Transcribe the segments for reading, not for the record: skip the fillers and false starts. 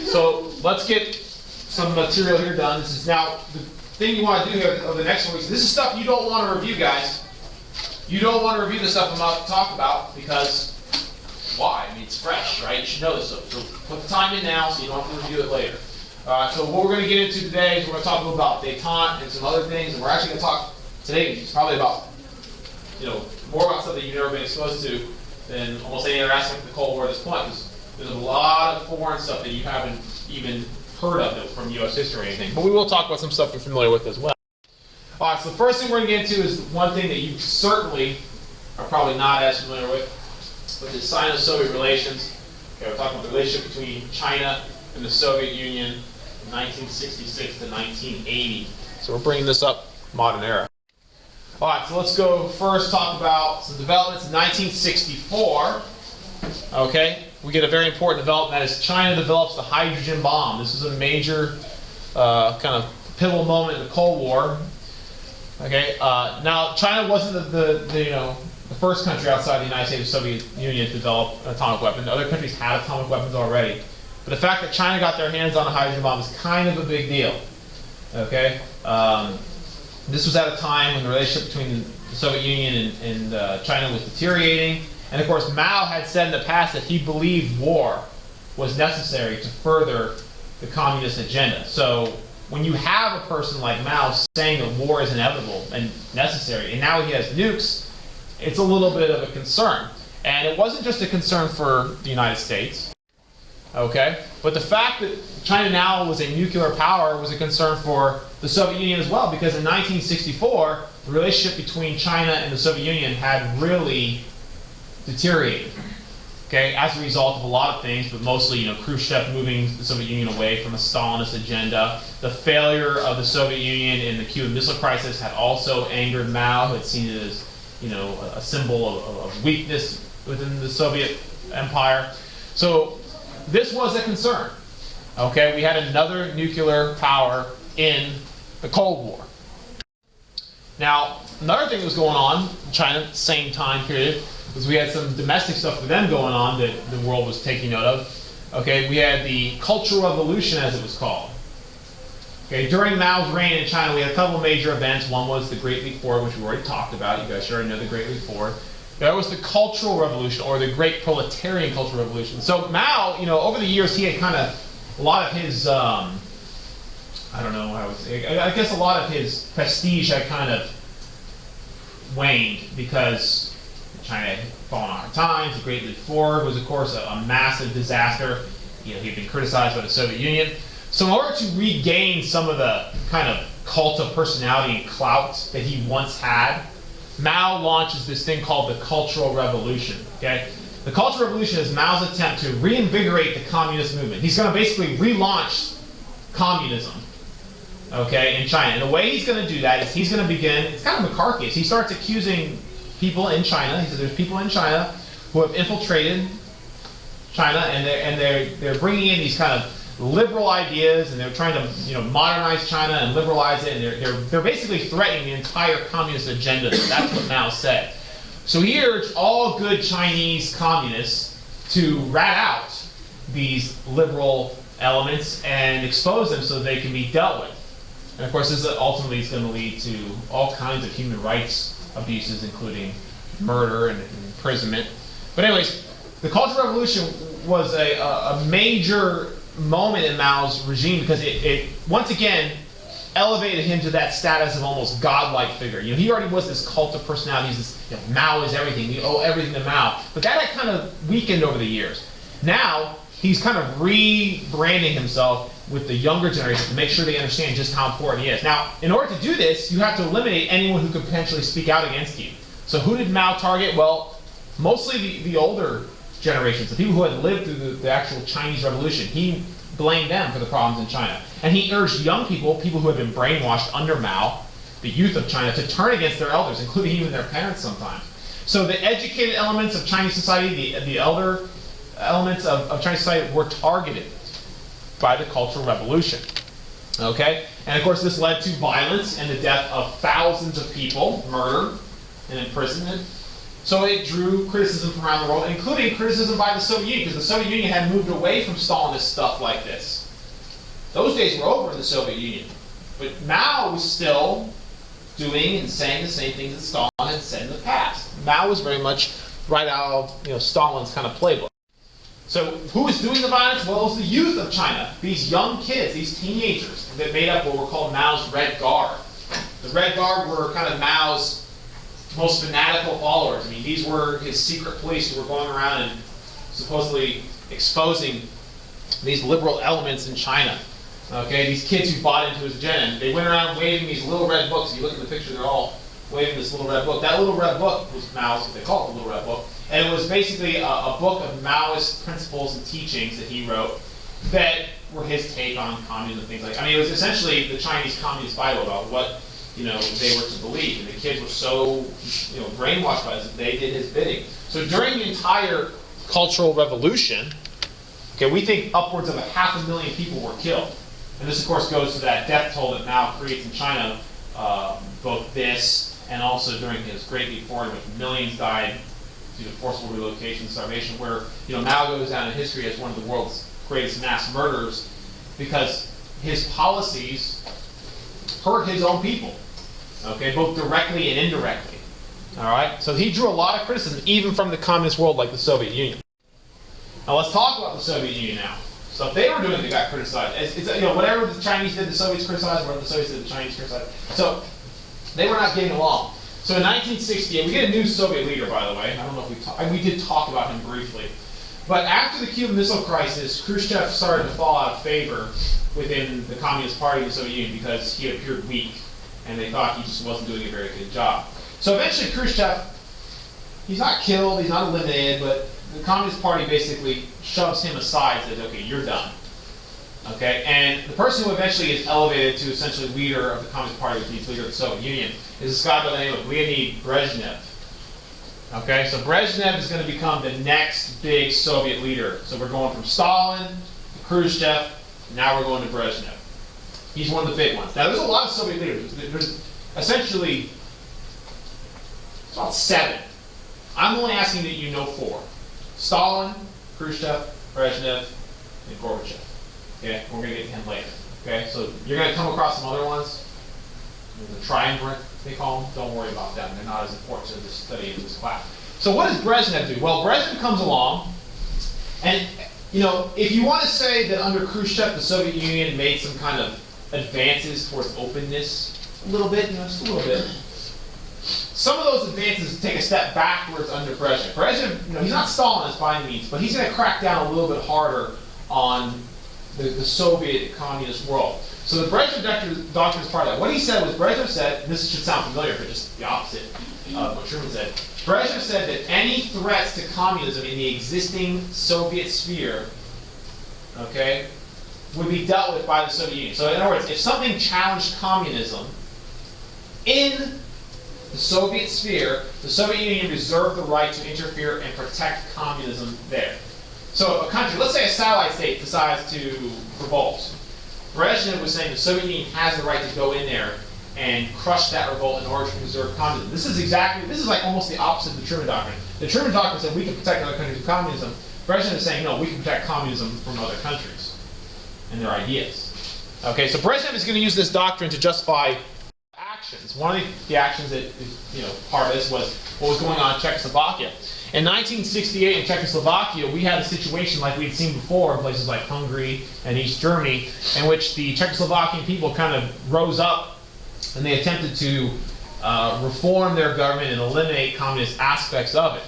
so let's get some material here done. This is now the thing you want to do here of the next 4 weeks. This is stuff you don't want to review, guys. You don't want to review the stuff I'm about to talk about because why? I mean, it's fresh, right? You should know this stuff. So put the time in now so you don't have to review it later. So what we're going to get into today is we're going to talk about Detente and some other things, and we're actually going to talk today it's probably about, more about stuff that you've never been exposed to than almost any other aspect of the Cold War at this point. Because there's a lot of foreign stuff that you haven't even heard of from U.S. history or anything. But we will talk about some stuff you're familiar with as well. All right, so the first thing we're going to get into is one thing that you certainly are probably not as familiar with, which is Sino-Soviet relations. Okay, we're talking about the relationship between China and the Soviet Union from 1966 to 1980. So we're bringing this up modern era. All right, so let's go first talk about some developments in 1964. Okay, we get a very important development, that is China develops the hydrogen bomb. This is a major kind of pivotal moment in the Cold War. Okay, now China wasn't the first country outside the United States and Soviet Union to develop an atomic weapon. Other countries had atomic weapons already. But the fact that China got their hands on a hydrogen bomb is kind of a big deal. Okay, this was at a time when the relationship between the Soviet Union and China was deteriorating. And of course, Mao had said in the past that he believed war was necessary to further the communist agenda. So when you have a person like Mao saying that war is inevitable and necessary, and now he has nukes, it's a little bit of a concern. And it wasn't just a concern for the United States, okay? But the fact that China now was a nuclear power was a concern for the Soviet Union as well, because in 1964, the relationship between China and the Soviet Union had really deteriorated, okay, as a result of a lot of things, but mostly, Khrushchev moving the Soviet Union away from a Stalinist agenda. The failure of the Soviet Union in the Cuban Missile Crisis had also angered Mao, who had seen it as, a symbol of weakness within the Soviet empire. So this was a concern, okay? We had another nuclear power in the Cold War. Now, another thing that was going on in China, same time period, was we had some domestic stuff for them going on that the world was taking note of. Okay, we had the Cultural Revolution, as it was called. Okay, during Mao's reign in China, we had a couple of major events. One was the Great Leap Forward, which we already talked about. You guys should already know the Great Leap Forward. There was the Cultural Revolution, or the Great Proletarian Cultural Revolution. So Mao, over the years, he had kind of a lot of his, I don't know how I would say, I guess a lot of his prestige had kind of waned because China had fallen on hard times. The Great Leap Forward was, of course, a massive disaster. He'd been criticized by the Soviet Union. So in order to regain some of the kind of cult of personality and clout that he once had, Mao launches this thing called the Cultural Revolution. Okay, the Cultural Revolution is Mao's attempt to reinvigorate the communist movement. He's going to basically relaunch communism, okay, in China. And the way he's going to do that is he's going to begin. It's kind of McCarthyist. He starts accusing people in China. He says there's people in China who have infiltrated China, and they're bringing in these kind of liberal ideas, and they're trying to modernize China and liberalize it, and they're basically threatening the entire communist agenda. That's what Mao said. So he urged all good Chinese communists to rat out these liberal elements and expose them so they can be dealt with. And of course, this ultimately is going to lead to all kinds of human rights abuses, including murder and imprisonment. But anyways, the Cultural Revolution was a major moment in Mao's regime because it once again elevated him to that status of almost godlike figure. He already was this cult of personality. He's this, Mao is everything. We owe everything to Mao. But that had kind of weakened over the years. Now he's kind of rebranding himself with the younger generation to make sure they understand just how important he is. Now, in order to do this, you have to eliminate anyone who could potentially speak out against you. So who did Mao target? Well, mostly the older generations, the people who had lived through the actual Chinese Revolution. He blamed them for the problems in China. And he urged young people who had been brainwashed under Mao, the youth of China, to turn against their elders, including even their parents sometimes. So the educated elements of Chinese society, the elder elements of Chinese society were targeted by the Cultural Revolution. Okay? And of course this led to violence and the death of thousands of people, murder and imprisonment. So it drew criticism from around the world, including criticism by the Soviet Union, because the Soviet Union had moved away from Stalinist stuff like this. Those days were over in the Soviet Union. But Mao was still doing and saying the same things that Stalin had said in the past. Mao was very much right out of Stalin's kind of playbook. So who was doing the violence? Well, it was the youth of China. These young kids, these teenagers that made up what were called Mao's Red Guard. The Red Guard were kind of Mao's most fanatical followers. I mean, these were his secret police who were going around and supposedly exposing these liberal elements in China. Okay, these kids who bought into his agenda. And they went around waving these little red books. If you look at the picture, they're all waving this little red book. That little red book was Mao's, what they call it, the little red book. And it was basically a book of Maoist principles and teachings that he wrote that were his take on communism and things like that. I mean, it was essentially the Chinese Communist Bible about what they were to believe. And the kids were so brainwashed by this that they did his bidding. So during the entire Cultural Revolution, okay, we think upwards of 500,000 people were killed. And this, of course, goes to that death toll that Mao creates in China, both this and also during his Great Leap Forward, in which millions died due to forcible relocation and starvation, where Mao goes down in history as one of the world's greatest mass murderers because his policies hurt his own people, okay, both directly and indirectly. All right, so he drew a lot of criticism, even from the communist world like the Soviet Union. Now let's talk about the Soviet Union now. So if they were doing it, they got criticized. Whatever the Chinese did, the Soviets criticized. Whatever the Soviets did, the Chinese criticized. So they were not getting along. So in 1968, we get a new Soviet leader, by the way. I don't know if we did talk about him briefly. But after the Cuban Missile Crisis, Khrushchev started to fall out of favor within the Communist Party of the Soviet Union because he appeared weak, and they thought he just wasn't doing a very good job. So eventually Khrushchev, he's not killed, he's not eliminated, but the Communist Party basically shoves him aside and says, okay, you're done. Okay, and the person who eventually is elevated to essentially leader of the Communist Party, which means leader of the Soviet Union, is this guy by the name of Leonid Brezhnev. Okay, so Brezhnev is going to become the next big Soviet leader. So we're going from Stalin to Khrushchev, now we're going to Brezhnev. He's one of the big ones. Now there's a lot of Soviet leaders. There's essentially about 7. I'm only asking that you know 4. Stalin, Khrushchev, Brezhnev, and Gorbachev. Okay, we're going to get to him later. Okay, so you're going to come across some other ones. The triumvirate, they call them. Don't worry about them. They're not as important to the study in this class. So what does Brezhnev do? Well, Brezhnev comes along, and if you want to say that under Khrushchev, the Soviet Union made some kind of advances towards openness, a little bit, just a little bit. Some of those advances take a step backwards under Brezhnev. Brezhnev, he's not Stalinist by any means, but he's going to crack down a little bit harder on the Soviet communist world. So the Brezhnev doctrine is part of that. What he said was, Brezhnev said, and this should sound familiar, but just the opposite of what Truman said. Brezhnev said that any threats to communism in the existing Soviet sphere, okay, would be dealt with by the Soviet Union. So in other words, if something challenged communism in the Soviet sphere, the Soviet Union reserved the right to interfere and protect communism there. So a country, let's say a satellite state, decides to revolt. Brezhnev was saying the Soviet Union has the right to go in there and crush that revolt in order to preserve communism. This is like almost the opposite of the Truman Doctrine. The Truman Doctrine said we can protect other countries from communism. Brezhnev is saying, no, we can protect communism from other countries and their ideas. Okay, so Brezhnev is going to use this doctrine to justify actions. One of the actions that is, part of this was what was going on in Czechoslovakia. In 1968 in Czechoslovakia, we had a situation like we'd seen before in places like Hungary and East Germany, in which the Czechoslovakian people kind of rose up and they attempted to reform their government and eliminate communist aspects of it.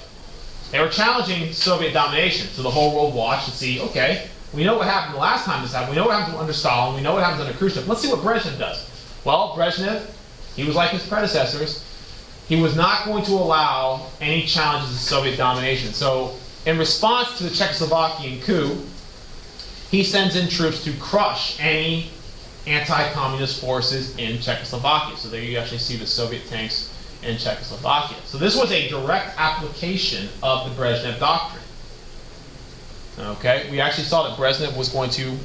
They were challenging Soviet domination, so the whole world watched to see, okay, we know what happened the last time this happened, we know what happened under Stalin, we know what happened under Khrushchev, let's see what Brezhnev does. Well, Brezhnev, he was like his predecessors. He was not going to allow any challenges to Soviet domination. So, in response to the Czechoslovakian coup, he sends in troops to crush any anti-communist forces in Czechoslovakia. So there you actually see the Soviet tanks in Czechoslovakia. So this was a direct application of the Brezhnev Doctrine. Okay, we actually saw that Brezhnev was going to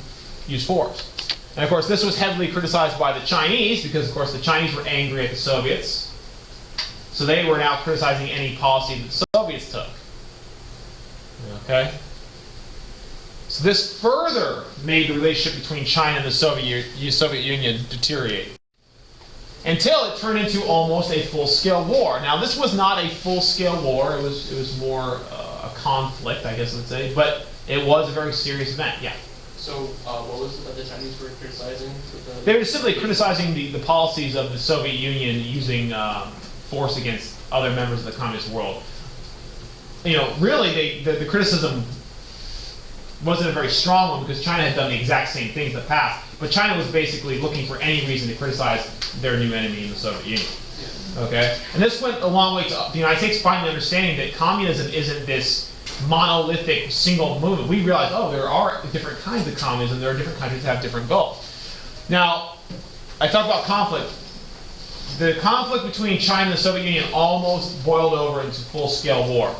use force. And of course, this was heavily criticized by the Chinese because, of course, the Chinese were angry at the Soviets. So they were now criticizing any policy that the Soviets took. Okay? So this further made the relationship between China and the Soviet Union deteriorate, until it turned into almost a full-scale war. Now, this was not a full-scale war. It was more a conflict, I guess I'd say, but it was a very serious event. Yeah. So, what was it that the Chinese were criticizing? They were simply criticizing the policies of the Soviet Union using force against other members of the communist world. You know, really, the criticism wasn't a very strong one, because China had done the exact same things in the past. But China was basically looking for any reason to criticize their new enemy in the Soviet Union. Okay? And this went a long way to the United States finally understanding that communism isn't this monolithic single movement. We realized, oh, there are different kinds of communism. There are different countries that have different goals. Now, I talked about conflict. The conflict between China and the Soviet Union almost boiled over into full-scale war.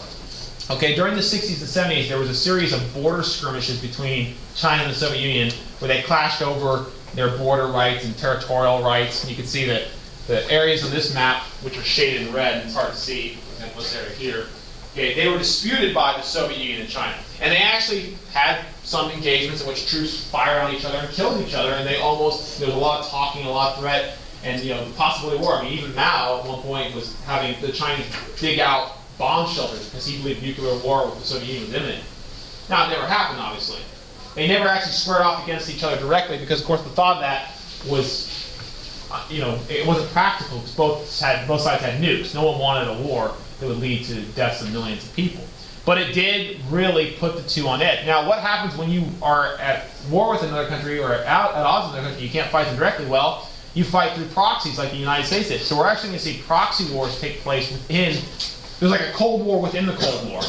Okay, during the 60s and 70s, there was a series of border skirmishes between China and the Soviet Union where they clashed over their border rights and territorial rights. And you can see that the areas on this map, which are shaded in red, and it's hard to see, in this area here, okay, they were disputed by the Soviet Union and China. And they actually had some engagements in which troops fired on each other and killed each other, and there was a lot of talking, a lot of threat, and the possibility of war. I mean, even Mao at one point was having the Chinese dig out bomb shelters because he believed nuclear war with the Soviet Union was imminent. Now, it never happened, obviously. They never actually squared off against each other directly, because, of course, the thought of that was, it wasn't practical, because both sides had nukes. No one wanted a war that would lead to deaths of millions of people. But it did really put the two on edge. Now, what happens when you are at war with another country or at odds with another country? You can't fight them directly. Well, you fight through proxies like the United States did. So we're actually going to see proxy wars take place within. There's like a Cold War within the Cold War,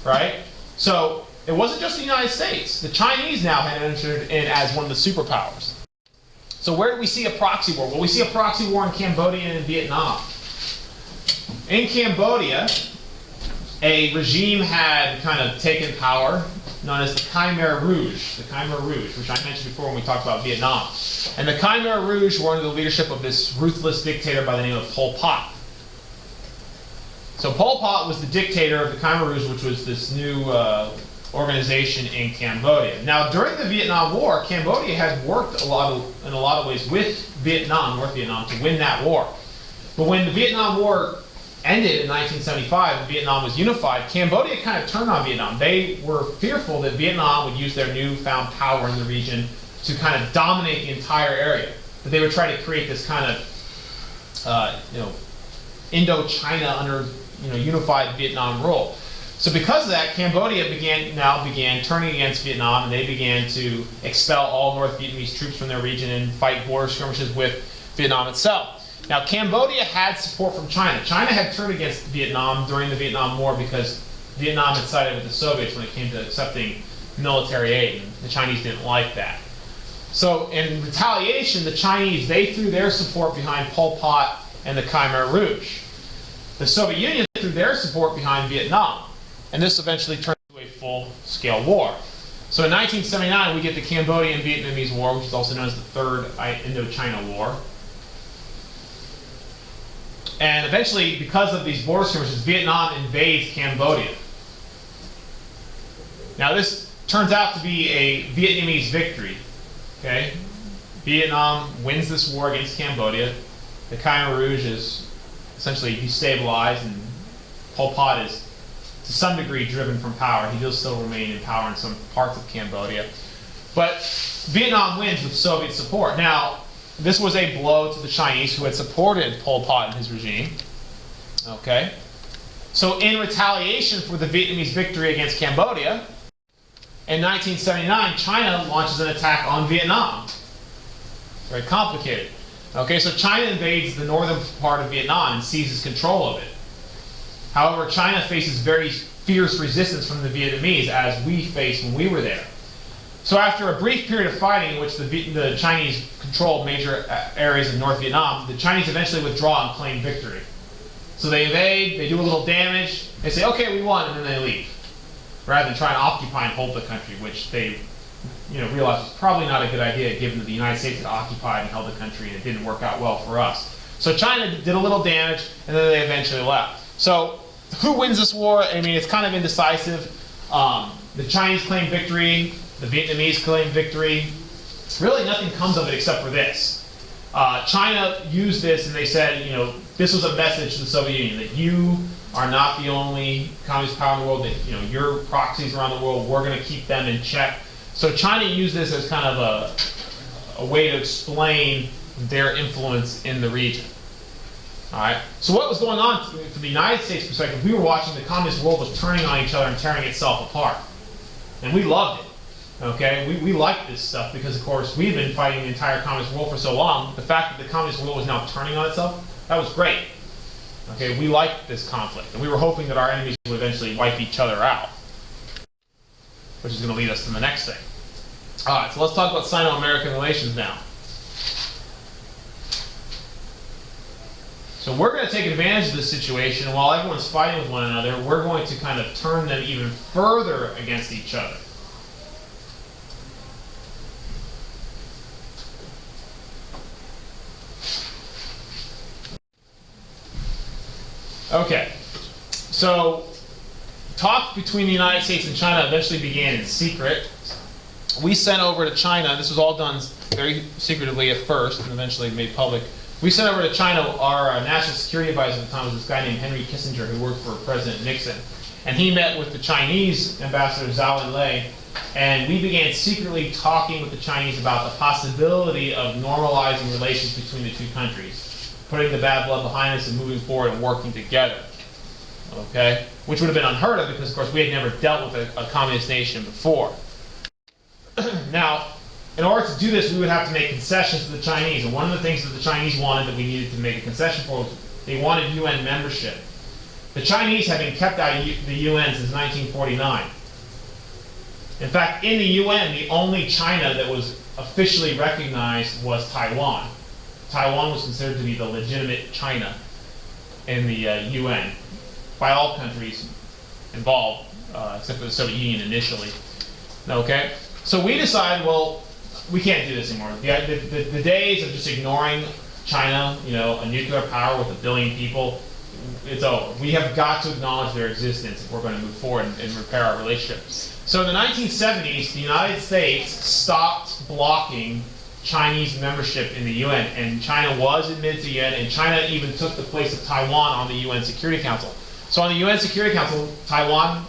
right? So it wasn't just the United States. The Chinese now had entered in as one of the superpowers. So where do we see a proxy war? Well, we see a proxy war in Cambodia and in Vietnam. In Cambodia, a regime had kind of taken power known as the Khmer Rouge, which I mentioned before when we talked about Vietnam. And the Khmer Rouge were under the leadership of this ruthless dictator by the name of Pol Pot. So Pol Pot was the dictator of the Khmer Rouge, which was this new organization in Cambodia. Now, during the Vietnam War, Cambodia had worked in a lot of ways with Vietnam, North Vietnam, to win that war. But when the Vietnam War ended in 1975 and Vietnam was unified, Cambodia kind of turned on Vietnam. They were fearful that Vietnam would use their newfound power in the region to kind of dominate the entire area. That they would try to create this kind of, Indochina under unified Vietnam rule. So because of that, Cambodia began turning against Vietnam, and they began to expel all North Vietnamese troops from their region and fight border skirmishes with Vietnam itself. Now, Cambodia had support from China. China had turned against Vietnam during the Vietnam War because Vietnam had sided with the Soviets when it came to accepting military aid, and the Chinese didn't like that. So in retaliation, the Chinese, they threw their support behind Pol Pot and the Khmer Rouge. The Soviet Union threw their support behind Vietnam, and this eventually turned into a full-scale war. So in 1979, we get the Cambodian-Vietnamese War, which is also known as the Third Indochina War. And eventually, because of these border skirmishes, Vietnam invades Cambodia. Now, this turns out to be a Vietnamese victory. Okay? Vietnam wins this war against Cambodia. The Khmer Rouge is essentially destabilized, and Pol Pot is, to some degree, driven from power. He does still remain in power in some parts of Cambodia. But Vietnam wins with Soviet support. Now, this was a blow to the Chinese, who had supported Pol Pot and his regime. Okay? So in retaliation for the Vietnamese victory against Cambodia, in 1979, China launches an attack on Vietnam. Very complicated. Okay, so China invades the northern part of Vietnam and seizes control of it. However, China faces very fierce resistance from the Vietnamese, as we faced when we were there. So after a brief period of fighting in which the Chinese controlled major areas in North Vietnam, the Chinese eventually withdraw and claim victory. So they invade, they do a little damage, they say, okay, we won, and then they leave. Rather than try and occupy and hold the country, which they realized was probably not a good idea, given that the United States had occupied and held the country, and it didn't work out well for us. So China did a little damage, and then they eventually left. So who wins this war? I mean, it's kind of indecisive. The Chinese claim victory, the Vietnamese claim victory. Really nothing comes of it except for this. China used this and they said, you know, this was a message to the Soviet Union that you are not the only communist power in the world, that, you know, your proxies around the world, we're going to keep them in check. So China used this as kind of a way to explain their influence in the region. All right. So what was going on from the United States perspective? We were watching the communist world was turning on each other and tearing itself apart, and we loved it. Okay, we liked this stuff because, of course, we've been fighting the entire communist world for so long. The fact that the communist world was now turning on itself, that was great. Okay, we liked this conflict, and we were hoping that our enemies would eventually wipe each other out, which is going to lead us to the next thing. All right, so let's talk about Sino-American relations now. So we're going to take advantage of this situation, and while everyone's fighting with one another, we're going to kind of turn them even further against each other. Okay, so talks between the United States and China eventually began in secret. We sent over to China, this was all done very secretively at first and eventually made public. We sent over to China our national security advisor at the time was this guy named Henry Kissinger, who worked for President Nixon. And he met with the Chinese ambassador Zhao Enlai, and we began secretly talking with the Chinese about the possibility of normalizing relations between the two countries, putting the bad blood behind us and moving forward and working together. Okay? Which would have been unheard of because, of course, we had never dealt with a communist nation before. Now, in order to do this, we would have to make concessions to the Chinese. And one of the things that the Chinese wanted that we needed to make a concession for was they wanted UN membership. The Chinese have been kept out of the UN since 1949. In fact, in the UN, the only China that was officially recognized was Taiwan. Taiwan was considered to be the legitimate China in the UN by all countries involved, except for the Soviet Union initially. Okay? So we decided, well, we can't do this anymore. The days of just ignoring China, you know, a nuclear power with 1 billion people, it's over. We have got to acknowledge their existence if we're going to move forward and repair our relationships. So in the 1970s, the United States stopped blocking Chinese membership in the UN, and China was admitted to the UN, and China even took the place of Taiwan on the UN Security Council. So on the UN Security Council, Taiwan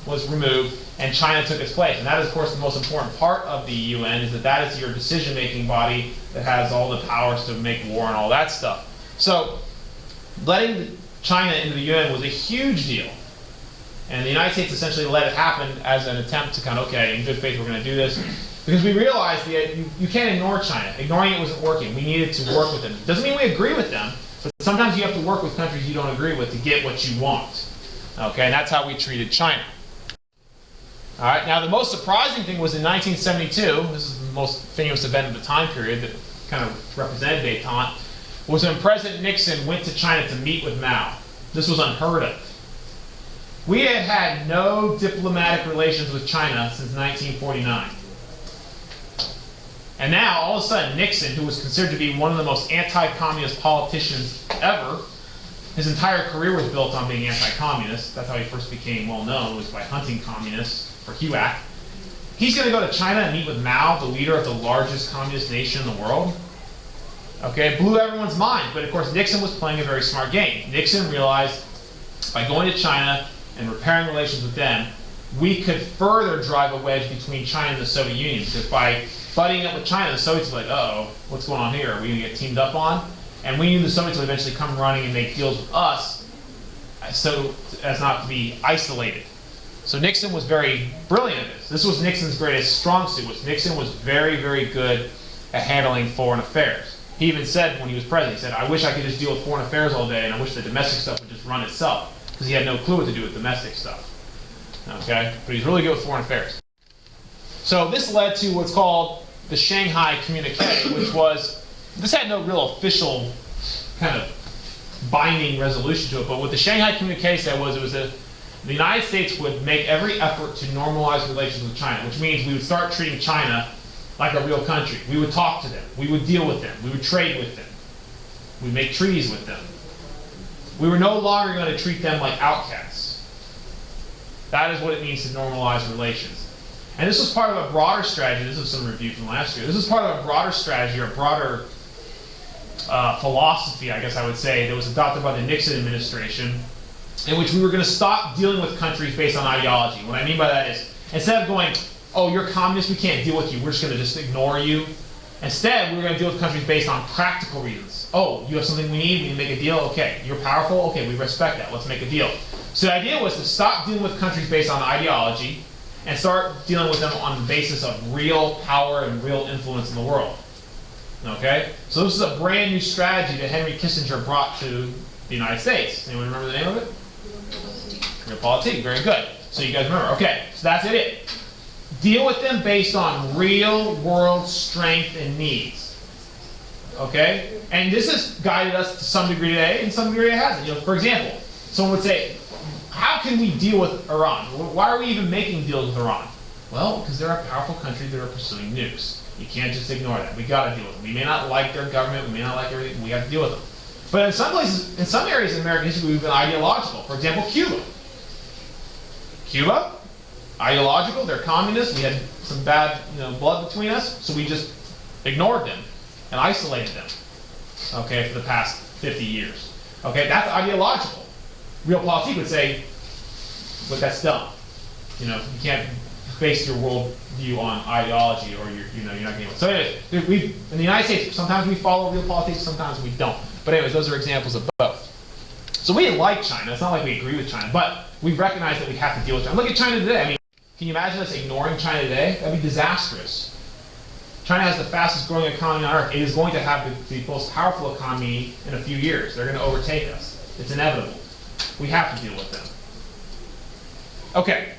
was removed, and China took its place. And that is, of course, the most important part of the UN, is that that is your decision-making body that has all the powers to make war and all that stuff. So letting China into the UN was a huge deal. And the United States essentially let it happen as an attempt to kind of, okay, in good faith, we're going to do this. Because we realized that you can't ignore China. Ignoring it wasn't working. We needed to work with them. Doesn't mean we agree with them, but sometimes you have to work with countries you don't agree with to get what you want. Okay, and that's how we treated China. All right, now the most surprising thing was in 1972, this is the most famous event of the time period that kind of represented detente, was when President Nixon went to China to meet with Mao. This was unheard of. We had had no diplomatic relations with China since 1949. And now, all of a sudden, Nixon, who was considered to be one of the most anti-communist politicians ever, his entire career was built on being anti-communist. That's how he first became well-known, was by hunting communists for HUAC. He's going to go to China and meet with Mao, the leader of the largest communist nation in the world. Okay, it blew everyone's mind. But of course, Nixon was playing a very smart game. Nixon realized by going to China and repairing relations with them, we could further drive a wedge between China and the Soviet Union. Because by butting up with China, the Soviets were like, uh-oh, what's going on here? Are we going to get teamed up on? And we knew the Soviets would eventually come running and make deals with us so as not to be isolated. So Nixon was very brilliant at this. This was Nixon's greatest strong suit. Nixon was very, very good at handling foreign affairs. He even said when he was president, he said, I wish I could just deal with foreign affairs all day, and I wish the domestic stuff would just run itself. Because he had no clue what to do with domestic stuff. Okay? But he's really good with foreign affairs. So this led to what's called the Shanghai Communique, which was, this had no real official kind of binding resolution to it, but what the Shanghai Communique said was, it was a, the United States would make every effort to normalize relations with China, which means we would start treating China like a real country. We would talk to them. We would deal with them. We would trade with them. We'd make treaties with them. We were no longer going to treat them like outcasts. That is what it means to normalize relations. And this was part of a broader strategy. This is some review from last year. This is part of a broader strategy, or broader philosophy, I guess I would say, that was adopted by the Nixon administration, in which we were going to stop dealing with countries based on ideology. What I mean by that is, instead of going, oh, you're communist, we can't deal with you, we're just going to just ignore you. Instead, we were going to deal with countries based on practical reasons. Oh, you have something we need, we can make a deal, okay. You're powerful, okay, we respect that, let's make a deal. So the idea was to stop dealing with countries based on ideology and start dealing with them on the basis of real power and real influence in the world. Okay? So this is a brand new strategy that Henry Kissinger brought to the United States. Anyone remember the name of it? Realpolitique. Very good. So you guys remember. Okay, so that's it. Deal with them based on real world strength and needs. Okay? And this has guided us to some degree today, and some degree it hasn't. You know, for example, someone would say, how can we deal with Iran? Why are we even making deals with Iran? Well, because they're a powerful country that are pursuing nukes. You can't just ignore that. We got to deal with them. We may not like their government. We may not like everything. We have to deal with them. But in some places, in some areas in American history, we've been ideological. For example, Cuba. Cuba, ideological. They're communists. We had some bad, blood between us, so we just ignored them and isolated them. Okay, for the past 50 years. Okay, that's ideological. Realpolitik would say, but that's dumb. You can't base your worldview on ideology, or you're not getting it. So anyways, in the United States, sometimes we follow realpolitik, sometimes we don't. But anyways, those are examples of both. So we like China. It's not like we agree with China, but we recognize that we have to deal with China. Look at China today. I mean, can you imagine us ignoring China today? That'd be disastrous. China has the fastest growing economy on earth. It is going to have the most powerful economy in a few years. They're going to overtake us. It's inevitable. We have to deal with them. Okay.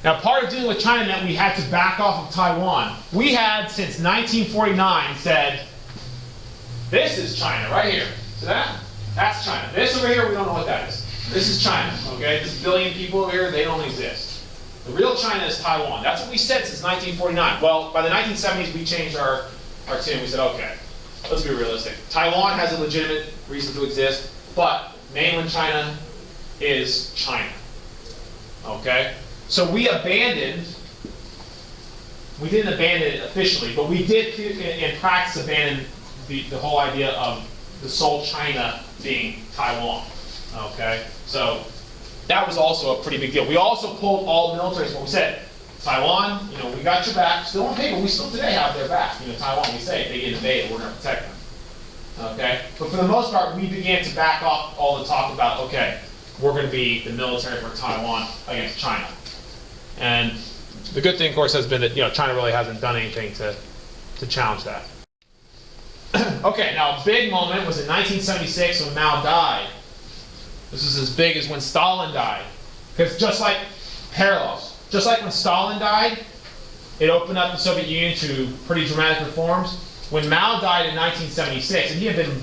Now, part of dealing with China meant we had to back off of Taiwan. We had, since 1949, said, this is China right here. See that? That's China. This over here, we don't know what that is. This is China, okay? This billion people over here, they don't exist. The real China is Taiwan. That's what we said since 1949. Well, by the 1970s, we changed our tune. We said, okay, let's be realistic. Taiwan has a legitimate reason to exist, but mainland China is China, okay? So we didn't abandon it officially, but we did in practice abandon the whole idea of the sole China being Taiwan, okay? So that was also a pretty big deal. We also pulled all military support. We said, Taiwan, we got your back. Still on paper, we still today have their back. Taiwan, we say, if they get invaded, we're going to protect them, okay? But for the most part, we began to back off all the talk about, okay, we're going to be the military for Taiwan against China. And the good thing, of course, has been that China really hasn't done anything to challenge that. Okay, now a big moment was in 1976 when Mao died. This is as big as when Stalin died. Because just like when Stalin died, it opened up the Soviet Union to pretty dramatic reforms. When Mao died in 1976, and he had been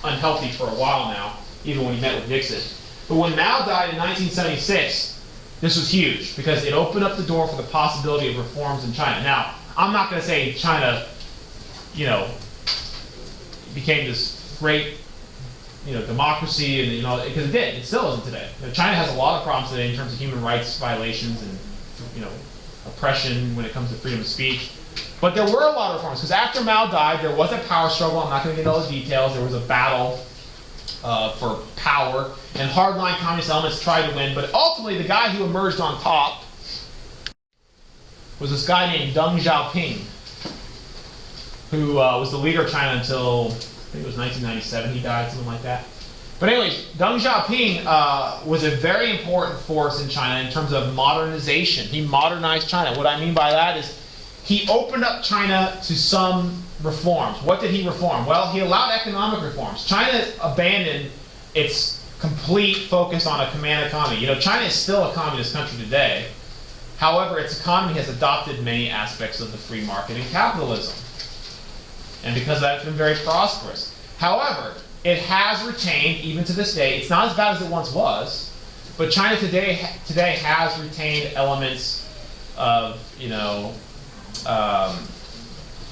unhealthy for a while now, even when he met with Nixon. But when Mao died in 1976, this was huge because it opened up the door for the possibility of reforms in China. Now, I'm not going to say China, became this great, democracy, and because it did. It still isn't today. China has a lot of problems today in terms of human rights violations and, oppression when it comes to freedom of speech. But there were a lot of reforms because after Mao died, there was a power struggle. I'm not going to get into all the details. There was a battle for power, and hardline communist elements tried to win. But ultimately, the guy who emerged on top was this guy named Deng Xiaoping, who was the leader of China until, I think it was 1997, he died, something like that. But anyways, Deng Xiaoping was a very important force in China in terms of modernization. He modernized China. What I mean by that is he opened up China to some reforms. What did he reform? Well, he allowed economic reforms. China abandoned its complete focus on a command economy. China is still a communist country today. However, its economy has adopted many aspects of the free market and capitalism. And because of that, it's been very prosperous. However, it has retained, even to this day, it's not as bad as it once was, but China today has retained elements of,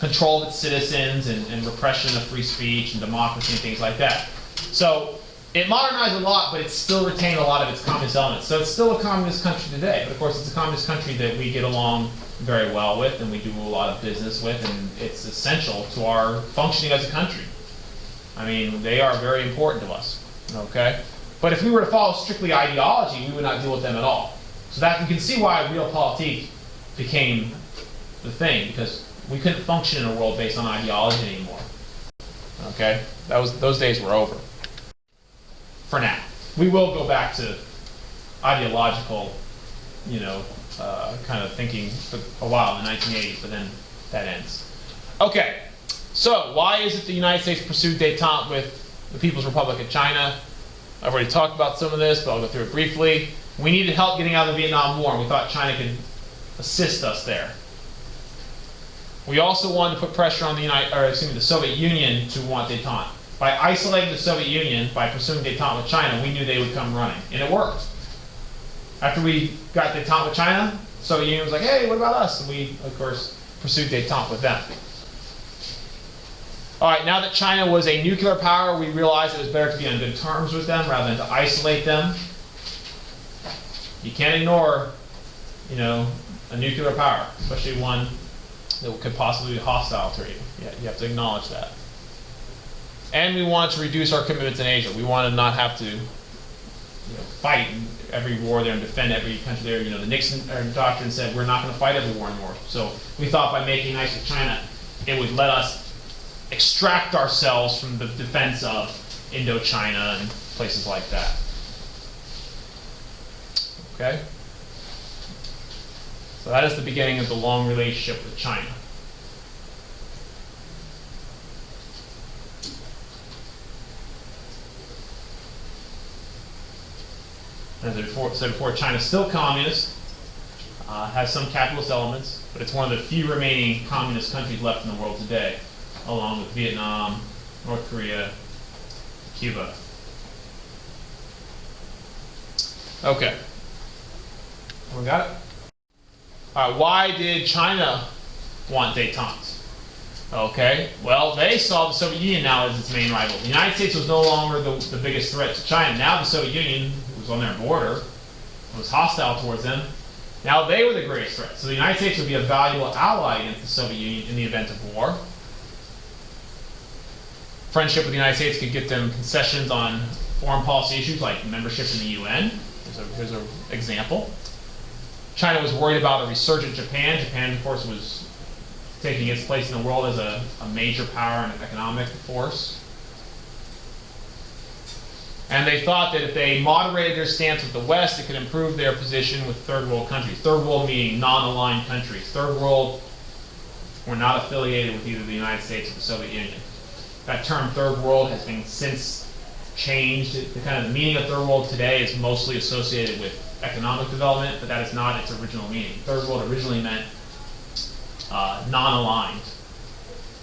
control of its citizens and repression of free speech and democracy and things like that. So it modernized a lot, but it still retained a lot of its communist elements. So it's still a communist country today, but of course it's a communist country that we get along very well with and we do a lot of business with, and it's essential to our functioning as a country. I mean, they are very important to us, okay? But if we were to follow strictly ideology, we would not deal with them at all. So that you can see why Realpolitique became the thing, because we couldn't function in a world based on ideology anymore. Okay? Those days were over. For now. We will go back to ideological, kind of thinking for a while in the 1980s, but then that ends. Okay, so why is it the United States pursued detente with the People's Republic of China? I've already talked about some of this, but I'll go through it briefly. We needed help getting out of the Vietnam War, and we thought China could assist us there. We also wanted to put pressure on the Soviet Union to want detente. By isolating the Soviet Union, by pursuing detente with China, we knew they would come running, and it worked. After we got detente with China, the Soviet Union was like, hey, what about us? And we, of course, pursued detente with them. All right, now that China was a nuclear power, we realized it was better to be on good terms with them rather than to isolate them. You can't ignore, a nuclear power, especially one that could possibly be hostile to you. Yeah, you have to acknowledge that. And we wanted to reduce our commitments in Asia. We wanted to not have to fight in every war there and defend every country there. The Nixon doctrine said we're not going to fight every war in the world. So we thought by making nice with China, it would let us extract ourselves from the defense of Indochina and places like that. Okay? So that is the beginning of the long relationship with China. As I said before, China is still communist, has some capitalist elements, but it's one of the few remaining communist countries left in the world today, along with Vietnam, North Korea, Cuba. Okay. We got it? All right, why did China want detente? Okay, well, they saw the Soviet Union now as its main rival. The United States was no longer the biggest threat to China. Now the Soviet Union, who was on their border, was hostile towards them. Now they were the greatest threat. So the United States would be a valuable ally against the Soviet Union in the event of war. Friendship with the United States could get them concessions on foreign policy issues like membership in the UN. Here's an example. China was worried about a resurgent Japan. Japan, of course, was taking its place in the world as a major power and an economic force. And they thought that if they moderated their stance with the West, it could improve their position with third world countries. Third world meaning non-aligned countries. Third world were not affiliated with either the United States or the Soviet Union. That term third world has been since changed. The meaning of third world today is mostly associated with economic development, but that is not its original meaning. Third world originally meant non-aligned.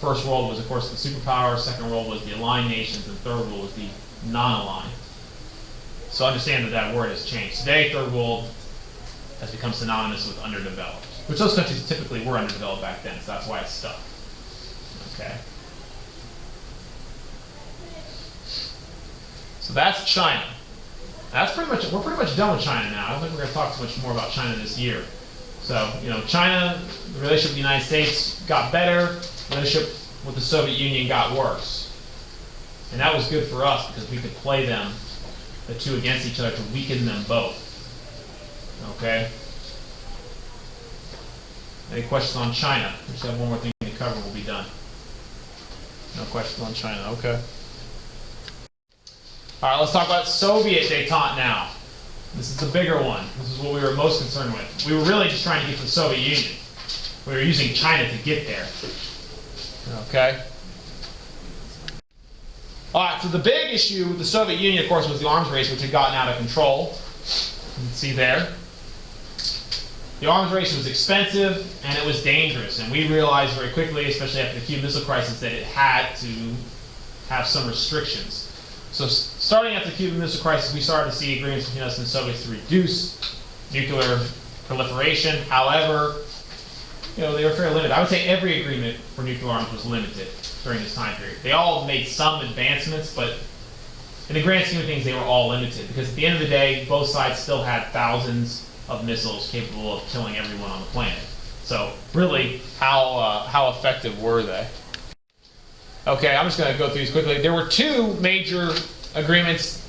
First world was, of course, the superpower. Second world was the aligned nations, and third world was the non-aligned. So understand that that word has changed. Today, third world has become synonymous with underdeveloped, which those countries typically were underdeveloped back then, so that's why it's stuck. Okay. So that's China. We're pretty much done with China now. I don't think we're going to talk too much more about China this year. So, China, the relationship with the United States got better, the relationship with the Soviet Union got worse. And that was good for us because we could play them, the two against each other, to weaken them both. Okay? Any questions on China? We just have one more thing to cover and we'll be done. No questions on China, okay. All right, let's talk about Soviet detente now. This is the bigger one. This is what we were most concerned with. We were really just trying to get to the Soviet Union. We were using China to get there. Okay? All right, so the big issue with the Soviet Union, of course, was the arms race, which had gotten out of control. You can see there. The arms race was expensive, and it was dangerous. And we realized very quickly, especially after the Cuban Missile Crisis, that it had to have some restrictions. So starting after the Cuban Missile Crisis, we started to see agreements between us and the Soviets to reduce nuclear proliferation. However, they were fairly limited. I would say every agreement for nuclear arms was limited during this time period. They all made some advancements, but in the grand scheme of things, they were all limited, because at the end of the day, both sides still had thousands of missiles capable of killing everyone on the planet. So really, how effective were they? Okay, I'm just going to go through these quickly. There were two major agreements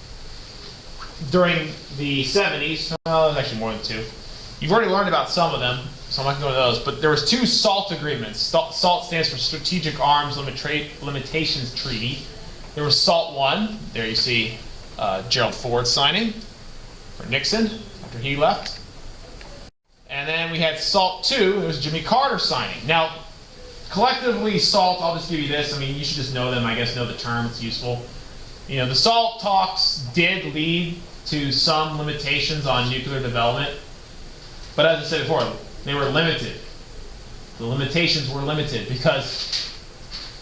during the 70s. There's actually more than two. You've already learned about some of them, so I'm not going to go into those. But there was two SALT agreements. SALT stands for Strategic Arms Limitations Treaty. There was SALT I. There you see Gerald Ford signing for Nixon after he left. And then we had SALT II. It was Jimmy Carter signing. Now, collectively, SALT, I'll just give you this. I mean, you should just know them. I guess know the term. It's useful. You know, the SALT talks did lead to some limitations on nuclear development. But as I said before, they were limited. The limitations were limited because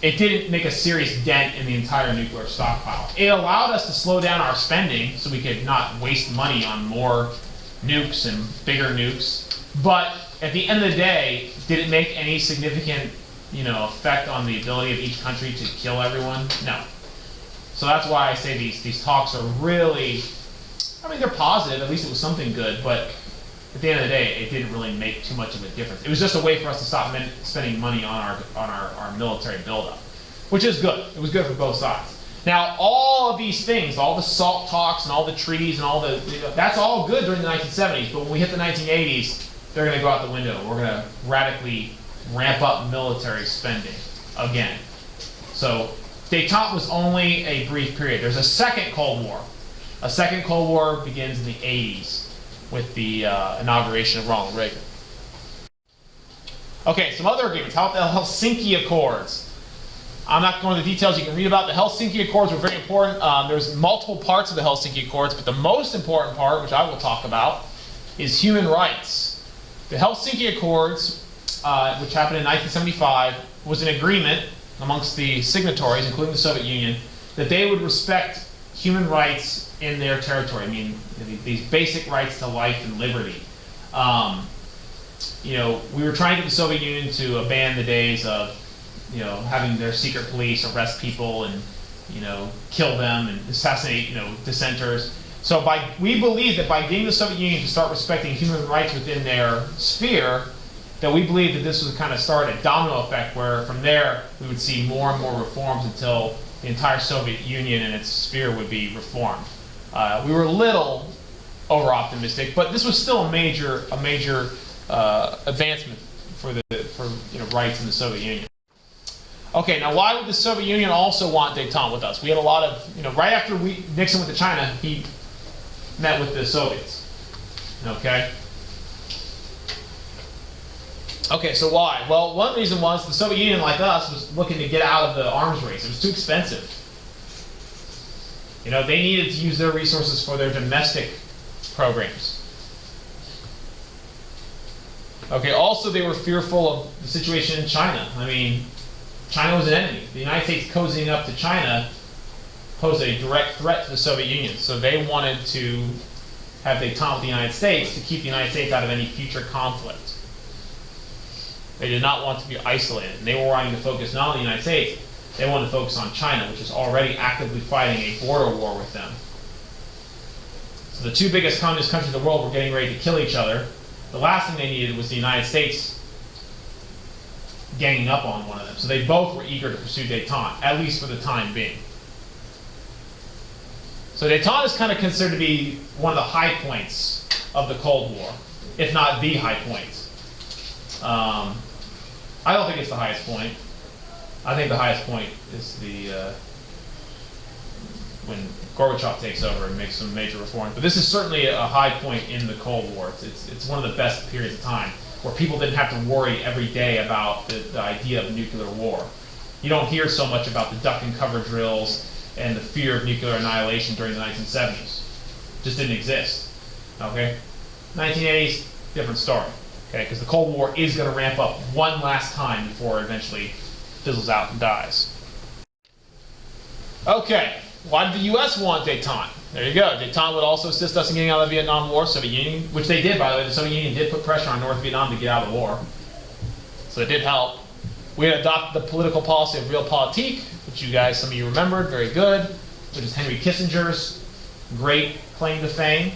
it didn't make a serious dent in the entire nuclear stockpile. It allowed us to slow down our spending so we could not waste money on more nukes and bigger nukes. But at the end of the day, did it make any significant, effect on the ability of each country to kill everyone? No. So that's why I say these talks are really, they're positive. At least it was something good. But at the end of the day, it didn't really make too much of a difference. It was just a way for us to stop spending money on our military buildup, which is good. It was good for both sides. Now, all of these things, all the SALT talks and all the treaties and all that's all good during the 1970s. But when we hit the 1980s, they're going to go out the window. We're going to radically ramp up military spending again. So Detente was only a brief period. There's a second Cold War. A second Cold War begins in the 80s with the inauguration of Ronald Reagan. Okay, some other agreements. How about the Helsinki Accords? I'm not going into the details. You can read about the Helsinki Accords. Were very important. There's multiple parts of the Helsinki Accords, but the most important part, which I will talk about, is human rights. The Helsinki Accords, which happened in 1975, was an agreement amongst the signatories, including the Soviet Union, that they would respect human rights in their territory. I mean, these basic rights to life and liberty. We were trying to get the Soviet Union to abandon the days of, having their secret police arrest people and, kill them and assassinate, dissenters. So we believe that by getting the Soviet Union to start respecting human rights within their sphere, that we believe that this would kind of start a domino effect where from there we would see more and more reforms until the entire Soviet Union and its sphere would be reformed. We were a little over-optimistic, but this was still a major advancement for rights in the Soviet Union. Okay, now why would the Soviet Union also want Detente with us? We had a lot of, right after Nixon went to China, he met with the Soviets. Okay? Okay, so why? Well, one reason was the Soviet Union, like us, was looking to get out of the arms race. It was too expensive. They needed to use their resources for their domestic programs. Okay, also they were fearful of the situation in China. I mean, China was an enemy. The United States cozying up to China posed a direct threat to the Soviet Union. So they wanted to have Detente with the United States to keep the United States out of any future conflict. They did not want to be isolated. And they were wanting to focus not on the United States, they wanted to focus on China, which is already actively fighting a border war with them. So the two biggest communist countries in the world were getting ready to kill each other. The last thing they needed was the United States ganging up on one of them. So they both were eager to pursue Detente, at least for the time being. So Detente is kind of considered to be one of the high points of the Cold War, if not the high point. I don't think it's the highest point. I think the highest point is when Gorbachev takes over and makes some major reforms. But this is certainly a high point in the Cold War. It's one of the best periods of time where people didn't have to worry every day about the idea of nuclear war. You don't hear so much about the duck and cover drills and the fear of nuclear annihilation during the 1970s. It just didn't exist. Okay? 1980s, different story. Okay, because the Cold War is going to ramp up one last time before it eventually fizzles out and dies. Okay, why did the U.S. want Detente? There you go. Detente would also assist us in getting out of the Vietnam War. Soviet Union, which they did, by the way. The Soviet Union did put pressure on North Vietnam to get out of the war. So it did help. We had adopted the political policy of Realpolitique, which some of you remembered, very good. which is Henry Kissinger's great claim to fame.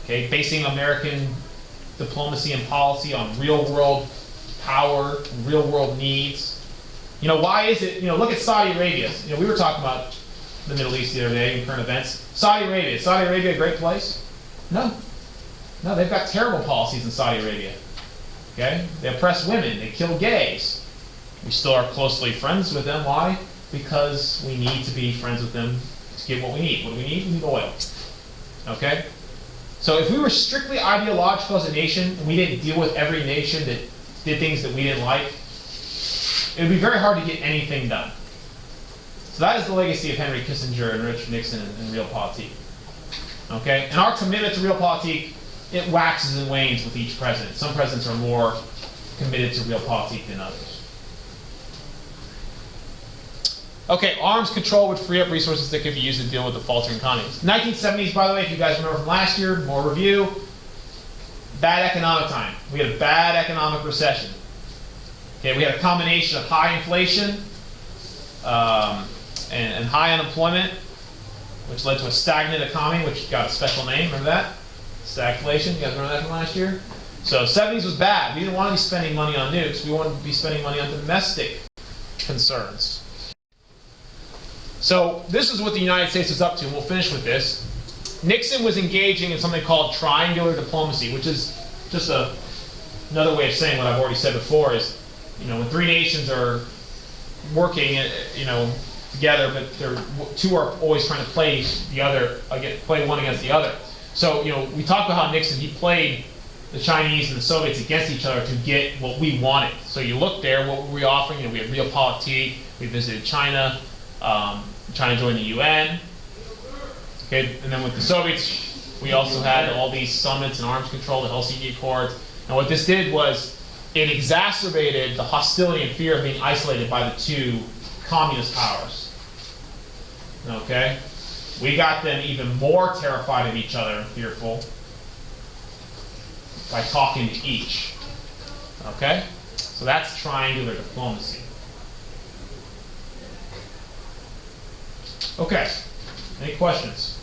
Okay, basing American diplomacy and policy on real-world power, real-world needs. You know, why is it, you know, look at Saudi Arabia. You know, we were talking about the Middle East the other day in current events. Saudi Arabia. Is Saudi Arabia a great place? No. No, they've got terrible policies in Saudi Arabia. Okay? They oppress women. They kill gays. We still are closely friends with them. Why? Because we need to be friends with them to get what we need. What do we need? We need oil. Okay? So if we were strictly ideological as a nation, and we didn't deal with every nation that did things that we didn't like, it would be very hard to get anything done. So that is the legacy of Henry Kissinger and Richard Nixon in Realpolitik. Okay? And our commitment to Realpolitik, it waxes and wanes with each president. Some presidents are more committed to Realpolitik than others. Okay, arms control would free up resources that could be used to deal with the faltering economies. 1970s, by the way, if you guys remember from last year, more review, bad economic time. We had a bad economic recession. Okay, we had a combination of high inflation and high unemployment, which led to a stagnant economy, which got a special name. Remember that? Stagflation. You guys remember that from last year? So 70s was bad. We didn't want to be spending money on nukes. We wanted to be spending money on domestic concerns. So this is what the United States was up to, and we'll finish with this. Nixon was engaging in something called triangular diplomacy, which is just another way of saying what I've already said before is, you know, when three nations are working, you know, together, but two are always trying to play play one against the other. So, you know, we talked about how Nixon, he played the Chinese and the Soviets against each other to get what we wanted. So you look there, what were we offering? You know, we had Realpolitik, we visited China, China joined the UN. Okay, and then with the Soviets, we also had all these summits and arms control, the Helsinki Accords. And what this did was it exacerbated the hostility and fear of being isolated by the two communist powers. Okay? We got them even more terrified of each other and fearful by talking to each. Okay? So that's triangular diplomacy. Okay. Any questions?